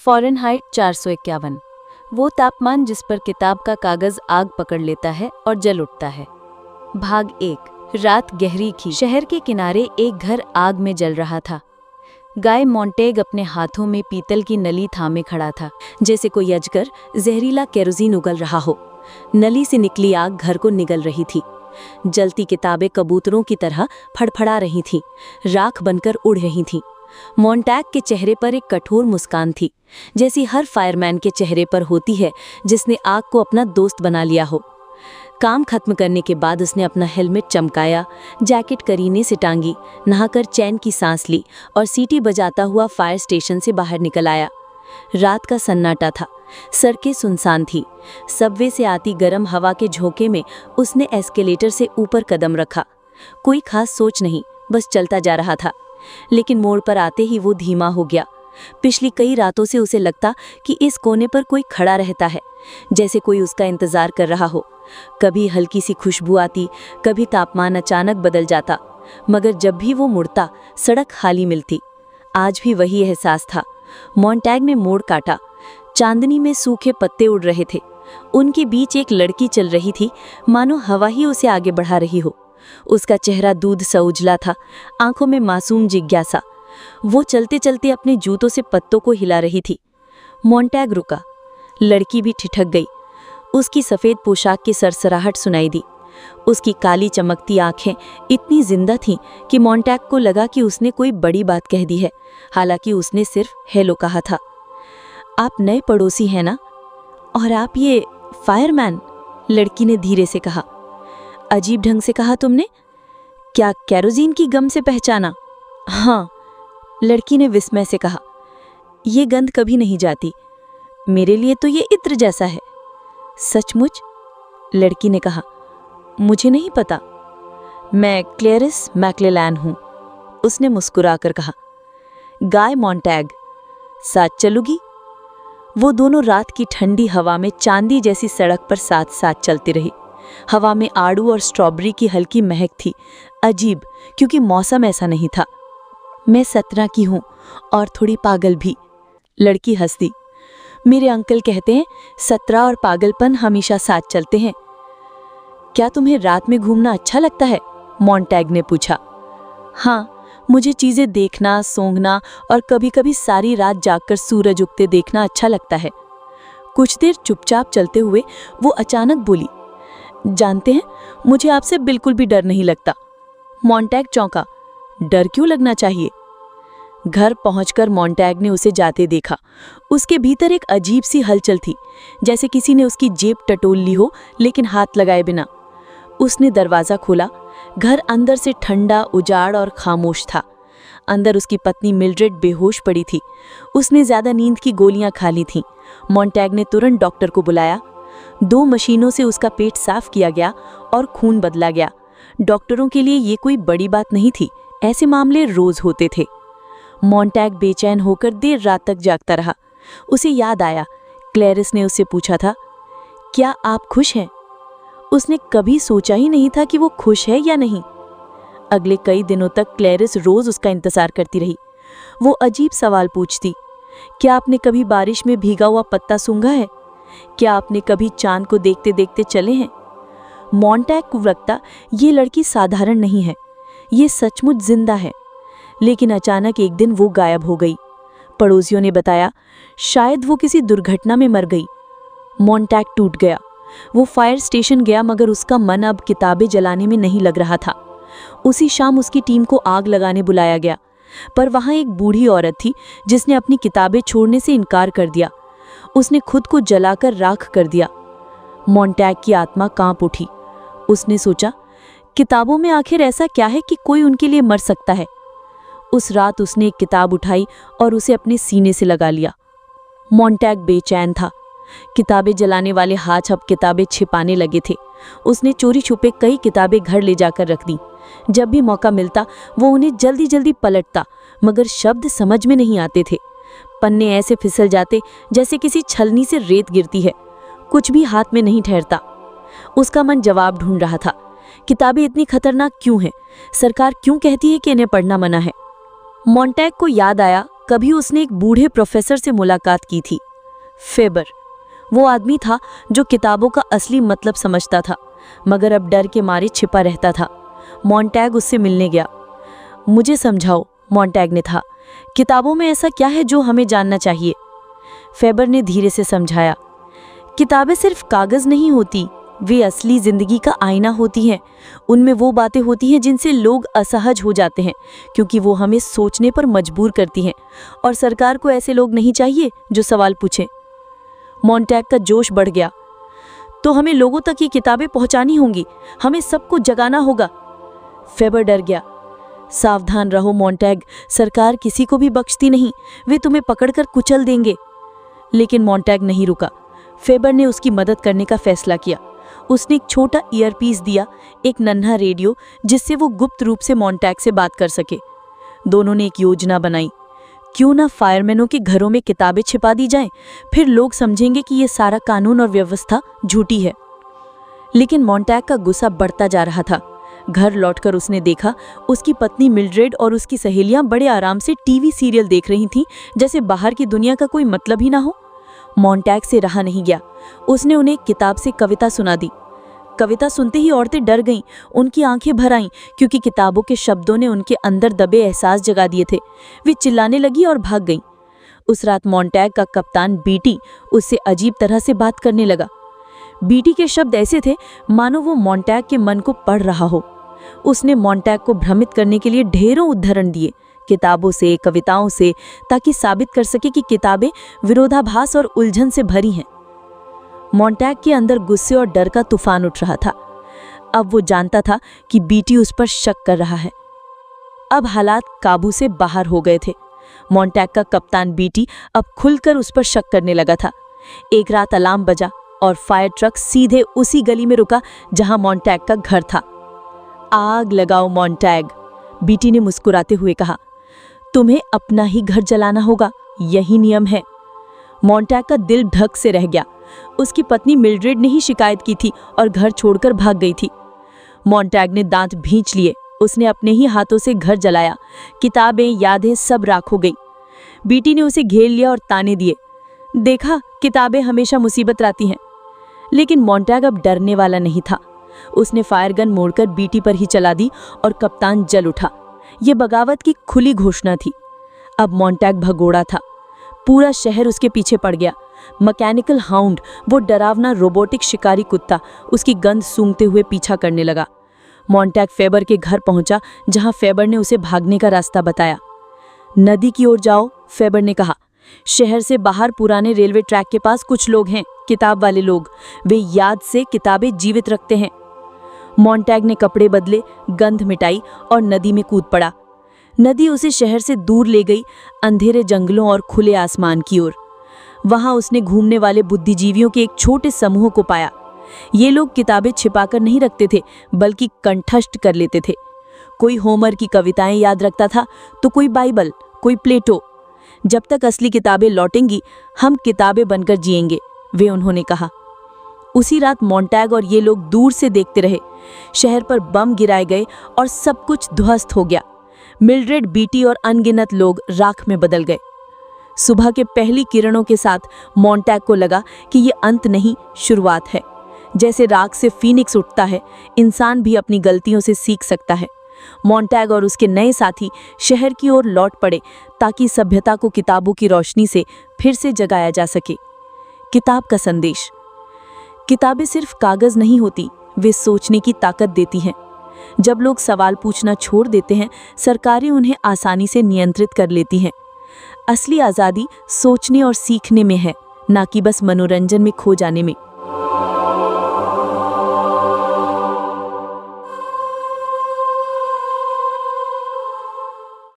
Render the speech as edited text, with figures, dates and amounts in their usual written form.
Fahrenheit 451, वो तापमान जिस पर किताब का कागज आग पकड़ लेता है और जल उठता है। भाग 1। रात गहरी थी। शहर के किनारे एक घर आग में जल रहा था। गाय मॉन्टेग अपने हाथों में पीतल की नली थामे खड़ा था, जैसे कोई अजगर जहरीला केरोसिन उगल रहा हो। नली से निकली आग घर को निगल रही थी। जलती किताबें कबूतरों की तरह फड़फड़ा रही थीं, राख बनकर उड़ रही थीं। मॉन्टैग के चेहरे पर एक कठोर मुस्कान थी, जैसी हर फायरमैन के चेहरे पर होती है जिसने आग को अपना दोस्त बना लिया हो। काम खत्म करने के बाद उसने अपना हेलमेट चमकाया, जैकेट करीने से टांगी, नहाकर चैन की सांस ली और सीटी बजाता हुआ फायर स्टेशन से बाहर निकल आया। रात का सन्नाटा था, सड़कें सुनसान थी। सबवे से आती गर्म हवा के झोंके में उसने एस्केलेटर से ऊपर कदम रखा। कोई खास सोच नहीं, बस चलता जा रहा था। लेकिन मोड़ पर आते ही वो धीमा हो गया। पिछली कई रातों से उसे लगता कि इस कोने पर कोई खड़ा रहता है, जैसे कोई उसका इंतजार कर रहा हो। कभी हल्की सी खुशबू आती, कभी तापमान अचानक बदल जाता, मगर जब भी वो मुड़ता सड़क खाली मिलती। आज भी वही एहसास था। मॉन्टैग ने मोड़ काटा। चांदनी में सूखे पत्ते उड़ रहे थे। उनके बीच एक लड़की चल रही थी, मानो हवा ही उसे आगे बढ़ा रही हो। उसका चेहरा दूध सा उजला था, आंखों में मासूम जिज्ञासा। वो चलते चलते अपने जूतों से पत्तों को हिला रही थी। मॉन्टैग रुका। लड़की भी ठिठक गई। उसकी सफ़ेद पोशाक की सरसराहट सुनाई दी। उसकी काली चमकती आंखें इतनी जिंदा थीं कि मॉन्टैग को लगा कि उसने कोई बड़ी बात कह दी है, हालांकि उसने सिर्फ हेलो कहा था। आप नए पड़ोसी हैं ना? और आप ये फायरमैन? लड़की ने धीरे से कहा। अजीब ढंग से कहा तुमने। क्या केरोसिन की गम से पहचाना? हाँ, लड़की ने विस्मय से कहा। ये गंध कभी नहीं जाती। मेरे लिए तो ये इत्र जैसा है। सचमुच? लड़की ने कहा। मुझे नहीं पता। मैं क्लेरिस मैक्लेलैन हूं, उसने मुस्कुराकर कहा। गाय मॉन्टैग, साथ चलूगी? वो दोनों रात की ठंडी हवा में चांदी जैसी सड़क पर साथ साथ चलती रही। हवा में आड़ू और स्ट्रॉबेरी की हल्की महक थी, अजीब, क्योंकि मौसम ऐसा नहीं था। मैं 17 की हूं और थोड़ी पागल भी, लड़की हंस दी। मेरे अंकल कहते हैं 17 और पागलपन हमेशा साथ चलते हैं। क्या तुम्हें रात में घूमना अच्छा लगता है? मॉन्टैग ने पूछा। हाँ, मुझे चीजें देखना, सूंघना और कभी कभी सारी रात जागकर सूरज उगते देखना अच्छा लगता है। कुछ देर चुपचाप चलते हुए वो अचानक बोली, जानते हैं, मुझे आपसे बिल्कुल भी डर नहीं लगता। मॉन्टैग चौंका। डर क्यों लगना चाहिए? घर पहुंचकर मॉन्टैग ने उसे जाते देखा। उसके भीतर एक अजीब सी हलचल थी, जैसे किसी ने उसकी जेब टटोल ली हो, लेकिन हाथ लगाए बिना। उसने दरवाजा खोला। घर अंदर से ठंडा, उजाड़ और खामोश था। अंदर उसकी पत्नी मिल्ड्रेड बेहोश पड़ी थी। उसने ज्यादा नींद की गोलियां खा ली थीं। मॉन्टैग ने तुरंत डॉक्टर को बुलाया। 2 मशीनों से उसका पेट साफ किया गया और खून बदला गया। डॉक्टरों के लिए ये कोई बड़ी बात नहीं थी, ऐसे मामले रोज होते थे। मॉन्टैग बेचैन होकर देर रात तक जागता रहा। उसे याद आया, क्लेरिस ने उससे पूछा था, क्या आप खुश हैं? उसने कभी सोचा ही नहीं था कि वो खुश है या नहीं। अगले कई दिनों तक क्लेरिस रोज उसका इंतजार करती रही। वो अजीब सवाल पूछती, क्या आपने कभी बारिश में भीगा हुआ पत्ता सूंघा है? क्या आपने कभी चांद को देखते देखते चले हैं? मॉन्टैग को लगता ये लड़की साधारण नहीं है, ये सचमुच जिंदा है। लेकिन अचानक एक दिन वो गायब हो गई। पड़ोसियों ने बताया, शायद वो किसी दुर्घटना में मर गई। मॉन्टैग टूट गया। वो फायर स्टेशन गया, मगर उसका मन अब किताबें जलाने में नहीं लग रहा था। उसी शाम उसकी टीम को आग लगाने बुलाया गया, पर वहां एक बूढ़ी औरत थी जिसने अपनी किताबें छोड़ने से इनकार कर दिया। उसने खुद को जलाकर राख कर दिया। मॉन्टैग की आत्मा कांप उठी। उसने सोचा, किताबों में आखिर ऐसा क्या है कि कोई उनके लिए मर सकता है? उस रात उसने एक किताब उठाई और उसे अपने सीने से लगा लिया। मॉन्टैग बेचैन था। किताबें जलाने वाले हाथ अब किताबें छिपाने लगे थे। उसने चोरी छुपे कई किताबें घर ले जाकर रख दी। जब भी मौका मिलता वो उन्हें जल्दी जल्दी पलटता, मगर शब्द समझ में नहीं आते थे। पन्ने ऐसे फिसल जाते जैसे किसी छलनी से रेत गिरती है। कुछ भी हाथ में नहीं ठहरता। उसका मन जवाब ढूंढ रहा था। किताबें इतनी खतरनाक क्यों हैं? सरकार क्यों कहती है कि इन्हें पढ़ना मना है? मॉन्टैग को याद आया, कभी उसने एक बूढ़े प्रोफेसर से मुलाकात की थी, फेबर। वो आदमी था जो किताबों का असली मतलब समझता था, मगर अब डर के मारे छिपा रहता था। मॉन्टैग उससे मिलने गया। मुझे समझाओ, मॉन्टैग ने कहा, किताबों में ऐसा क्या है जो हमें जानना चाहिए? फेबर ने धीरे से समझाया, किताबें सिर्फ कागज नहीं होती, वे असली जिंदगी का आईना होती हैं। उनमें वो बातें होती हैं जिनसे लोग असहज हो जाते हैं, क्योंकि वो हमें सोचने पर मजबूर करती हैं, और सरकार को ऐसे लोग नहीं चाहिए जो सवाल पूछें। मॉन्टैग का जोश बढ़ गया। तो हमें लोगों तक ये किताबें पहुंचानी होंगी, हमें सबको जगाना होगा। फेबर डर गया। सावधान रहो मॉन्टैग, सरकार किसी को भी बख्शती नहीं, वे तुम्हें पकड़कर कुचल देंगे। लेकिन मॉन्टैग नहीं रुका। फेबर ने उसकी मदद करने का फैसला किया। उसने एक छोटा ईयरपीस दिया, एक नन्हा रेडियो, जिससे वो गुप्त रूप से मॉन्टैग से बात कर सके। दोनों ने एक योजना बनाई। क्यों ना फायरमैनों के घरों में किताबें छिपा दी जाएं, फिर लोग समझेंगे कि ये सारा कानून और व्यवस्था झूठी है। लेकिन मॉन्टैग का गुस्सा बढ़ता जा रहा था। घर लौटकर उसने देखा उसकी पत्नी मिल्ड्रेड और उसकी सहेलियां बड़े आराम से टीवी सीरियल देख रही थीं, जैसे बाहर की दुनिया का कोई मतलब ही ना हो। मॉन्टैग से रहा नहीं गया। उसने उन्हें एक किताब से कविता सुना दी। कविता सुनते ही औरतें डर गईं, उनकी आंखें भर आईं, क्योंकि किताबों के शब्दों ने उनके अंदर दबे एहसास जगा दिए थे। वे चिल्लाने लगी और भाग गईं। उस रात मॉन्टैग का कप्तान बीटी उससे अजीब तरह से बात करने लगा। बीटी के शब्द ऐसे थे मानो वो मॉन्टैग के मन को पढ़ रहा हो। उसने मॉन्टैग को भ्रमित करने के लिए ढेरों उदाहरण दिए, किताबों से, कविताओं से, ताकि साबित कर सके कि किताबें विरोधाभास और उलझन से भरी हैं। मॉन्टैग के अंदर गुस्से और डर का तूफान उठ रहा था। अब वो जानता था कि बीटी उस पर शक कर रहा है। अब हालात काबू से बाहर हो गए थे। मॉन्टैग का कप्तान बीटी अब खुलकर उस पर शक करने लगा था। एक रात अलार्म बजा और फायर ट्रक सीधे उसी गली में रुका जहां मॉन्टैग का घर था। आग लगाओ मॉन्टैग, बीटी ने मुस्कुराते हुए कहा। तुम्हें अपना ही घर जलाना होगा, यही नियम है। मॉन्टैग का दिल धक से रह गया। उसकी पत्नी मिल्ड्रेड ने ही शिकायत की थी और घर छोड़कर भाग गई थी। मॉन्टैग ने दांत भींच लिए। उसने अपने ही हाथों से घर जलाया। किताबें, यादें सब राख हो गई। बीटी ने उसे घेर लिया और ताने दिए। देखा, किताबें हमेशा मुसीबत लाती हैं। लेकिन मॉन्टैग अब डरने वाला नहीं था। उसने फायर गन मोड़कर बीटी पर ही चला दी और कप्तान जल उठा। यह बगावत की खुली घोषणा थी। अब मॉन्टैग भगोड़ा था। पूरा शहर उसके पीछे पड़ गया। मैकेनिकल हाउंड, वो डरावना रोबोटिक शिकारी कुत्ता, उसकी गंध सूंघते हुए पीछा करने लगा। मॉन्टैग फेबर के घर पहुंचा, जहां फेबर ने उसे भागने का रास्ता बताया। नदी की ओर जाओ, फेबर ने कहा। शहर से बाहर पुराने रेलवे ट्रैक के पास कुछ लोग हैं, किताब वाले लोग। वे याद से किताबें जीवित रखते हैं। मॉन्टैग ने कपड़े बदले, गंध मिटाई और नदी में कूद पड़ा। नदी उसे शहर से दूर ले गई, अंधेरे जंगलों और खुले आसमान की ओर। वहां उसने घूमने वाले बुद्धिजीवियों के एक छोटे समूह को पाया। ये लोग किताबें छिपाकर नहीं रखते थे, बल्कि कंठस्थ कर लेते थे। कोई होमर की कविताएं याद रखता था, तो कोई बाइबल, कोई प्लेटो। जब तक असली किताबें लौटेंगी, हम किताबें बनकर जिएंगे, वे उन्होंने कहा। उसी रात मॉन्टैग और ये लोग दूर से देखते रहे। शहर पर बम गिराए गए और सब कुछ ध्वस्त हो गया। मिल्ड्रेड, बीटी और अनगिनत लोग राख में बदल गए। सुबह के पहली किरणों के साथ मॉन्टैग को लगा कि ये अंत नहीं, शुरुआत है। जैसे राख से फीनिक्स उठता है, इंसान भी अपनी गलतियों से सीख सकता है। मॉन्टैग और उसके नए साथी शहर की ओर लौट पड़े, ताकि सभ्यता को किताबों की रोशनी से फिर से जगाया जा सके। किताब का संदेश। किताबें सिर्फ कागज नहीं होती, वे सोचने की ताकत देती हैं। जब लोग सवाल पूछना छोड़ देते हैं, सरकारें उन्हें आसानी से नियंत्रित कर लेती हैं। असली आज़ादी सोचने और सीखने में है, ना कि बस मनोरंजन में खो जाने में।